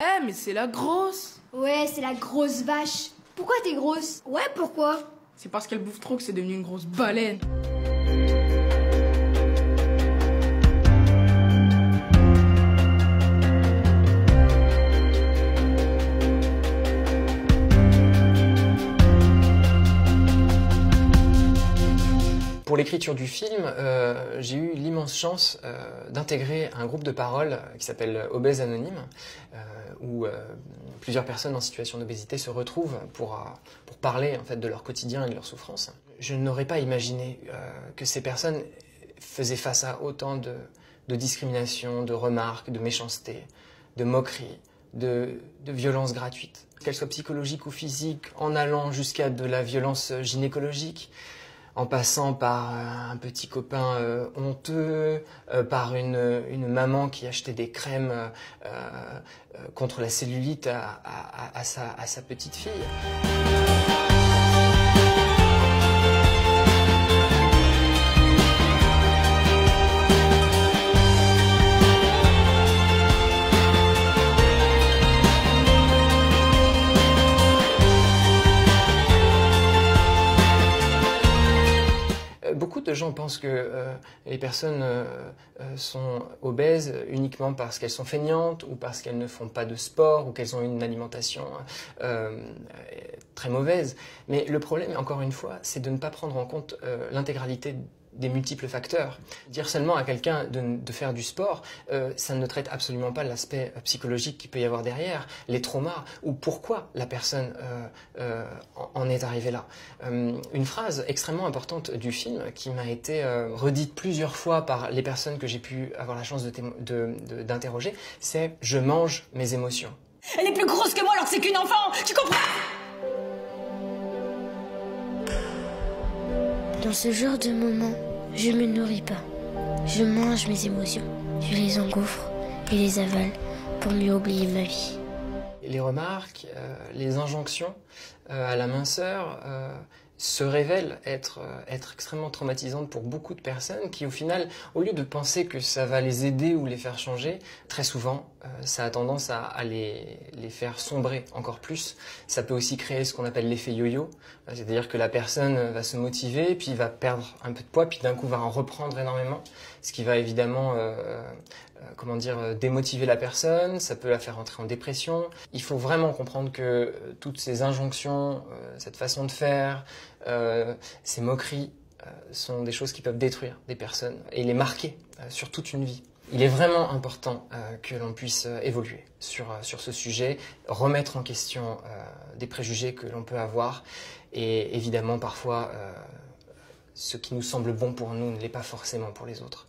Eh, mais c'est la grosse! Ouais, c'est la grosse vache. Pourquoi t'es grosse? Ouais, pourquoi? C'est parce qu'elle bouffe trop que c'est devenu une grosse baleine. Pour l'écriture du film, j'ai eu l'immense chance d'intégrer un groupe de parole qui s'appelle Obèse Anonyme, où plusieurs personnes en situation d'obésité se retrouvent pour parler en fait, de leur quotidien et de leurs souffrances. Je n'aurais pas imaginé que ces personnes faisaient face à autant de discrimination, de remarques, de méchanceté, de moqueries, de violences gratuites. Qu'elles soient psychologiques ou physiques, en allant jusqu'à de la violence gynécologique, en passant par un petit copain honteux, par une maman qui achetait des crèmes contre la cellulite à sa petite fille. Beaucoup de gens pensent que les personnes sont obèses uniquement parce qu'elles sont feignantes ou parce qu'elles ne font pas de sport ou qu'elles ont une alimentation très mauvaise. Mais le problème, encore une fois, c'est de ne pas prendre en compte l'intégralité des multiples facteurs. Dire seulement à quelqu'un de faire du sport, ça ne traite absolument pas l'aspect psychologique qu'il peut y avoir derrière, les traumas, ou pourquoi la personne en est arrivée là. Une phrase extrêmement importante du film, qui m'a été redite plusieurs fois par les personnes que j'ai pu avoir la chance d'interroger, c'est « je mange mes émotions ». Elle est plus grosse que moi alors que c'est qu'une enfant, tu comprends? Dans ce genre de moment, je me nourris pas. Je mange mes émotions. Je les engouffre et les avale pour mieux oublier ma vie. Les remarques, les injonctions à la minceur se révèlent être extrêmement traumatisantes pour beaucoup de personnes qui, au final, au lieu de penser que ça va les aider ou les faire changer, très souvent, ça a tendance à les faire sombrer encore plus. Ça peut aussi créer ce qu'on appelle l'effet yo-yo, c'est-à-dire que la personne va se motiver, puis va perdre un peu de poids, puis d'un coup va en reprendre énormément, ce qui va évidemment démotiver la personne, ça peut la faire entrer en dépression. Il faut vraiment comprendre que toutes ces injonctions, cette façon de faire, ces moqueries sont des choses qui peuvent détruire des personnes et les marquer sur toute une vie. Il est vraiment important que l'on puisse évoluer sur ce sujet, remettre en question des préjugés que l'on peut avoir et évidemment parfois ce qui nous semble bon pour nous ne l'est pas forcément pour les autres.